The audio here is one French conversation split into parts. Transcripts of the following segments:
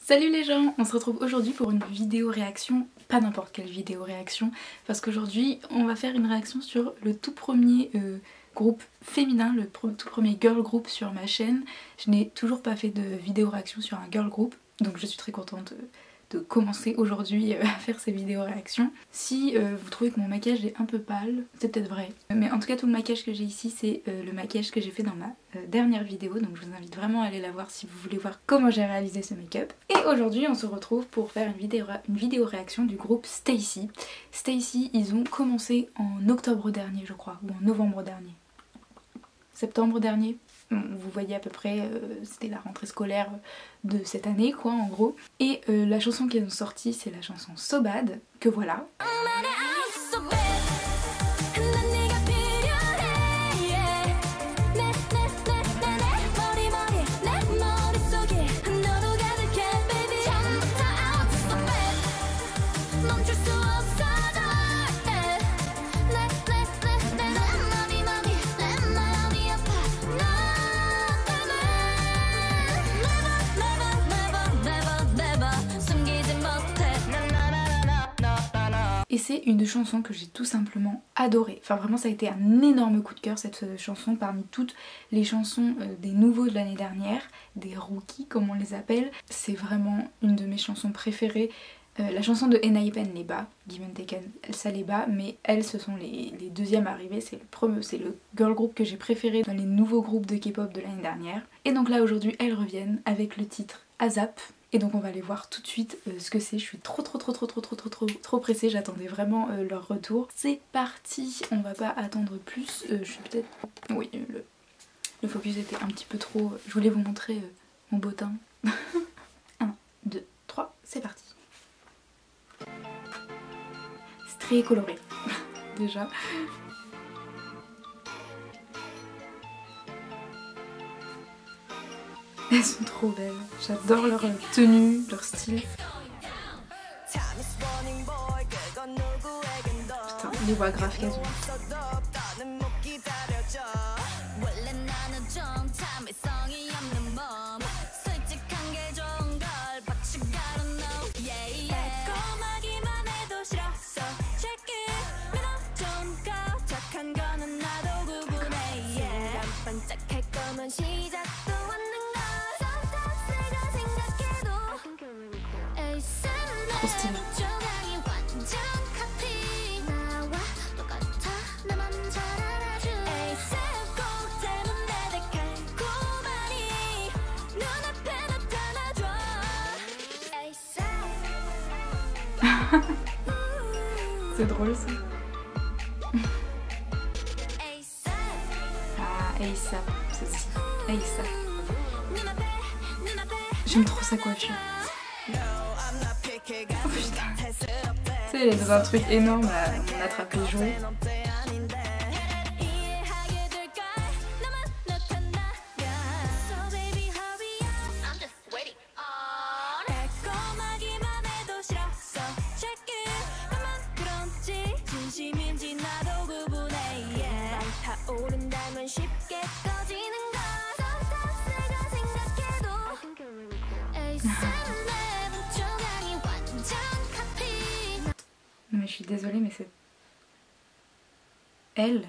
Salut les gens, on se retrouve aujourd'hui pour une vidéo réaction, pas n'importe quelle vidéo réaction, parce qu'aujourd'hui on va faire une réaction sur le tout premier groupe féminin, le tout premier girl group sur ma chaîne. Je n'ai toujours pas fait de vidéo réaction sur un girl group, donc je suis très contente de commencer aujourd'hui à faire ces vidéos réactions. Si vous trouvez que mon maquillage est un peu pâle, c'est peut-être vrai. Mais en tout cas tout le maquillage que j'ai ici c'est le maquillage que j'ai fait dans ma dernière vidéo. Donc je vous invite vraiment à aller la voir si vous voulez voir comment j'ai réalisé ce make-up. Et aujourd'hui on se retrouve pour faire une vidéo réaction du groupe Stacey. Stacey, ils ont commencé en octobre dernier je crois, ou en novembre dernier. Septembre dernier. Vous voyez à peu près, c'était la rentrée scolaire de cette année quoi en gros. Et la chanson qu'ils ont sortie c'est la chanson So Bad, que voilà. Et c'est une chanson que j'ai tout simplement adorée. Enfin vraiment ça a été un énorme coup de cœur cette chanson parmi toutes les chansons des nouveaux de l'année dernière, des rookies comme on les appelle. C'est vraiment une de mes chansons préférées. La chanson de Enhypen elle les bat, Give and Take, ça les bat, mais elles ce sont les deuxièmes arrivées, c'est le girl group que j'ai préféré dans les nouveaux groupes de K-pop de l'année dernière. Et donc là aujourd'hui elles reviennent avec le titre ASAP. Et donc on va aller voir tout de suite ce que c'est. Je suis trop pressée, j'attendais vraiment leur retour. C'est parti, on va pas attendre plus. Je suis peut-être... Oui, le focus était un petit peu trop... Je voulais vous montrer mon beau teint. 1, 2, 3, c'est parti. C'est très coloré, déjà. Elles sont trop belles, j'adore leur tenue, leur style. Putain, les voix graves qu'elles ont. Trop stylé. C'est drôle ça. Ah, ASAP, ceci. ASAP. J'aime trop sa coiffure. Oh putain. Tu sais, elle est dans un truc énorme, on attrape les jouets. Mais je suis désolée mais c'est... Elle...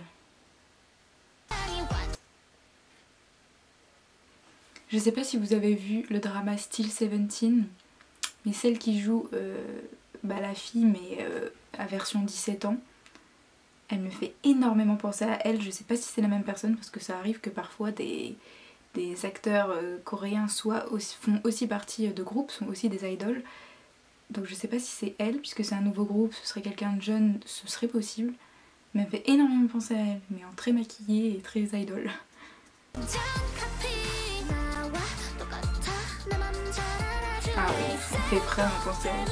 Je sais pas si vous avez vu le drama Still 17, mais celle qui joue la fille mais à version 17 ans, elle me fait énormément penser à elle. Je sais pas si c'est la même personne parce que ça arrive que parfois des acteurs coréens font aussi partie de groupes, sont aussi des idoles. Donc je sais pas si c'est elle, puisque c'est un nouveau groupe, ce serait quelqu'un de jeune, ce serait possible. Mais elle me fait énormément penser à elle, mais en très maquillée et très idole. Ah oui, ça fait vraiment penser à elle.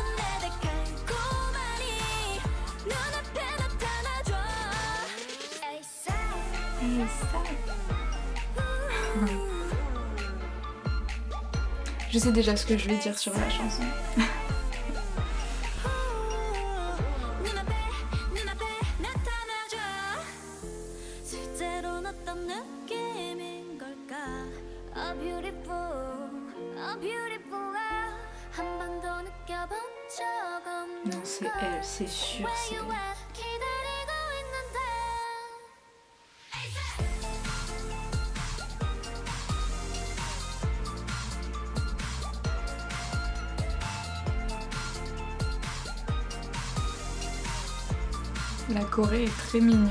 Et ça... Je sais déjà ce que je vais dire sur la chanson. Non, c'est elle, c'est sûr, c'est elle. La Corée est très mignonne.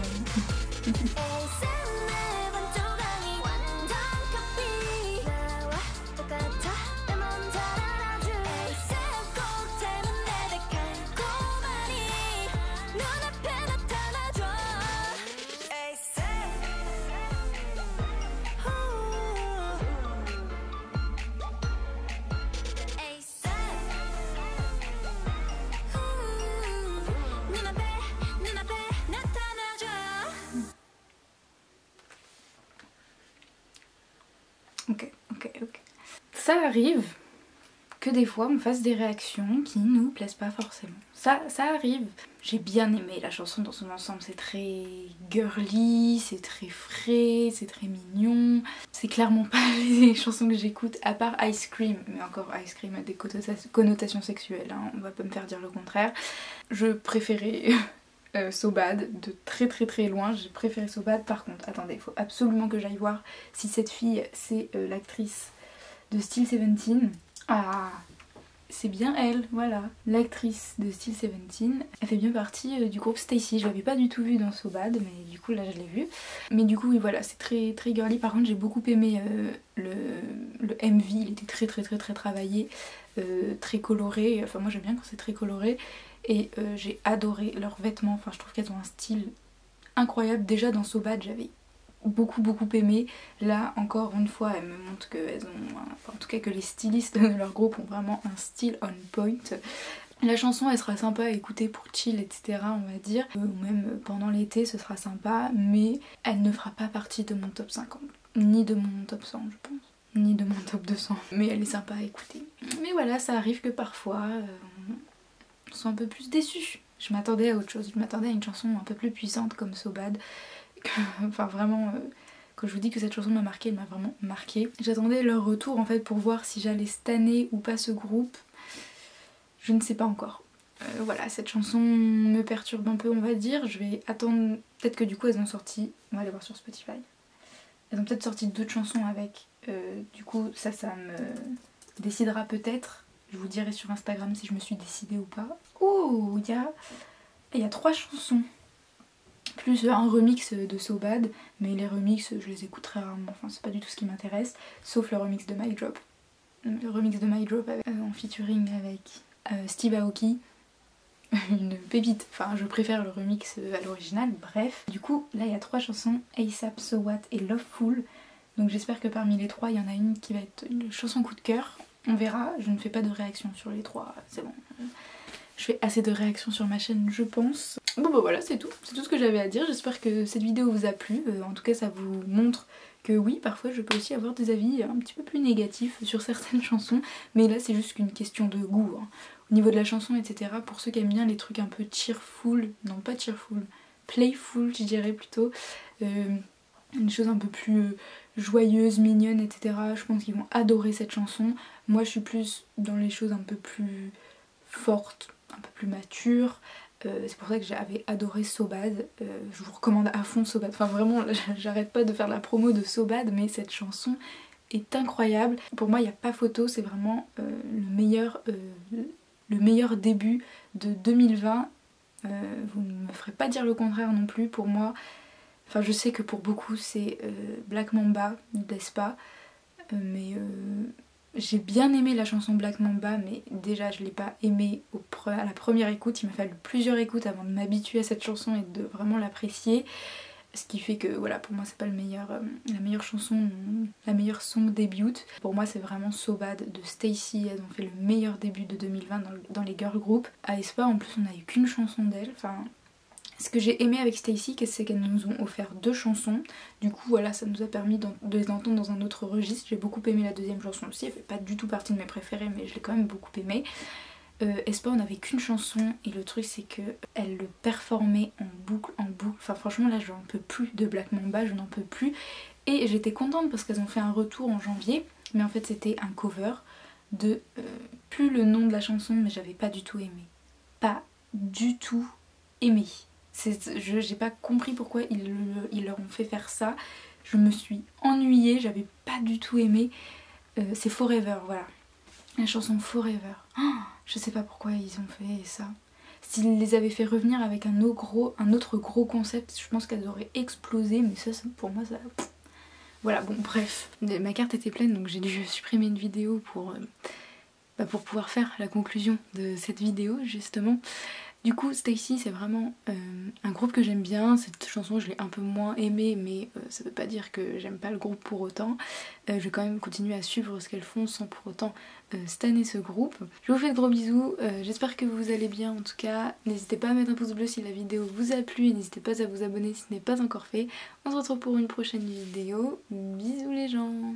Ok. Ça arrive que des fois on fasse des réactions qui nous plaisent pas forcément. Ça arrive. J'ai bien aimé la chanson dans son ensemble, c'est très girly, c'est très frais, c'est très mignon. C'est clairement pas les chansons que j'écoute à part Ice Cream, mais encore Ice Cream a des connotations sexuelles, hein, on va pas me faire dire le contraire. Je préférais So Bad de très loin, j'ai préféré So Bad. Par contre, attendez, il faut absolument que j'aille voir si cette fille c'est l'actrice de Still 17. Ah, c'est bien elle, voilà, l'actrice de Still 17. Elle fait bien partie du groupe Stacey. Je l'avais pas du tout vue dans So Bad, mais du coup là je l'ai vue. Mais du coup oui voilà, c'est très girly. Par contre j'ai beaucoup aimé le MV, il était très travaillé, très coloré. Enfin moi j'aime bien quand c'est très coloré. Et j'ai adoré leurs vêtements, enfin je trouve qu'elles ont un style incroyable. Déjà dans So Bad j'avais beaucoup aimé. Là encore une fois elles me montrent qu'elles ont, enfin, en tout cas que les stylistes de leur groupe ont vraiment un style on point. La chanson elle sera sympa à écouter pour chill etc on va dire, ou même pendant l'été ce sera sympa, mais elle ne fera pas partie de mon top 50, ni de mon top 100 je pense, ni de mon top 200, mais elle est sympa à écouter. Mais voilà, ça arrive que parfois on soit un peu plus déçus. Je m'attendais à autre chose, je m'attendais à une chanson un peu plus puissante comme So Bad. Enfin vraiment, quand je vous dis que cette chanson m'a marqué, elle m'a vraiment marqué. J'attendais leur retour en fait pour voir si j'allais stanner ou pas ce groupe. Je ne sais pas encore. Voilà, cette chanson me perturbe un peu on va dire. Je vais attendre, peut-être que du coup elles ont sorti, on va aller voir sur Spotify. Elles ont peut-être sorti d'autres chansons avec. Du coup ça me décidera peut-être. Je vous dirai sur Instagram si je me suis décidée ou pas. Oh, il y a 3 chansons. Plus un remix de So Bad, mais les remixes je les écoute très rarement, enfin c'est pas du tout ce qui m'intéresse, sauf le remix de My Drop. Le remix de My Drop en featuring avec Steve Aoki, une pépite, enfin je préfère le remix à l'original, bref. Du coup là il y a 3 chansons, ASAP, So What et Loveful, donc j'espère que parmi les 3 il y en a une qui va être une chanson coup de cœur, on verra. Je ne fais pas de réaction sur les 3, c'est bon. Je fais assez de réactions sur ma chaîne je pense. Bon bah voilà c'est tout ce que j'avais à dire. J'espère que cette vidéo vous a plu, en tout cas ça vous montre que oui parfois je peux aussi avoir des avis un petit peu plus négatifs sur certaines chansons, mais là c'est juste qu'une question de goût hein. Au niveau de la chanson etc, pour ceux qui aiment bien les trucs un peu cheerful, non pas cheerful, playful je dirais plutôt, une chose un peu plus joyeuse, mignonne etc, je pense qu'ils vont adorer cette chanson. Moi je suis plus dans les choses un peu plus fortes, un peu plus mature, c'est pour ça que j'avais adoré So Bad, je vous recommande à fond So Bad, enfin vraiment j'arrête pas de faire la promo de So Bad, mais cette chanson est incroyable. Pour moi il n'y a pas photo, c'est vraiment le meilleur début de 2020, vous ne me ferez pas dire le contraire non plus. Pour moi, enfin je sais que pour beaucoup c'est Black Mamba d'Aespa, mais j'ai bien aimé la chanson Black Mamba, mais déjà je l'ai pas aimée à la première écoute, il m'a fallu plusieurs écoutes avant de m'habituer à cette chanson et de vraiment l'apprécier. Ce qui fait que voilà, pour moi c'est pas la meilleure chanson, la meilleure song début. Pour moi c'est vraiment So Bad de Stacey, elles ont fait le meilleur début de 2020 dans les girl groups. À Aespa en plus on a eu qu'une chanson d'elle, enfin... Ce que j'ai aimé avec Stacey, c'est qu'elles nous ont offert 2 chansons. Du coup voilà, ça nous a permis de les entendre dans un autre registre. J'ai beaucoup aimé la deuxième chanson aussi, elle fait pas du tout partie de mes préférées mais je l'ai quand même beaucoup aimée. Aespa on n'avait qu'une chanson et le truc c'est que elle le performait en boucle. Enfin franchement là j'en peux plus de Black Mamba, je n'en peux plus. Et j'étais contente parce qu'elles ont fait un retour en janvier, mais en fait c'était un cover de plus le nom de la chanson, mais j'avais pas du tout aimé. Pas du tout aimé. J'ai pas compris pourquoi ils leur ont fait faire ça. Je me suis ennuyée, j'avais pas du tout aimé. C'est Forever, voilà. La chanson Forever. Oh, je sais pas pourquoi ils ont fait ça. S'ils les avaient fait revenir avec un autre gros concept, je pense qu'elles auraient explosé, mais ça pour moi ça... Voilà, bon bref. Ma carte était pleine donc j'ai dû supprimer une vidéo pour pouvoir faire la conclusion de cette vidéo justement. Du coup, Stacey, c'est vraiment un groupe que j'aime bien. Cette chanson, je l'ai un peu moins aimée, mais ça veut pas dire que j'aime pas le groupe pour autant. Je vais quand même continuer à suivre ce qu'elles font sans pour autant stanner ce groupe. Je vous fais de gros bisous, j'espère que vous allez bien en tout cas. N'hésitez pas à mettre un pouce bleu si la vidéo vous a plu et n'hésitez pas à vous abonner si ce n'est pas encore fait. On se retrouve pour une prochaine vidéo. Bisous les gens!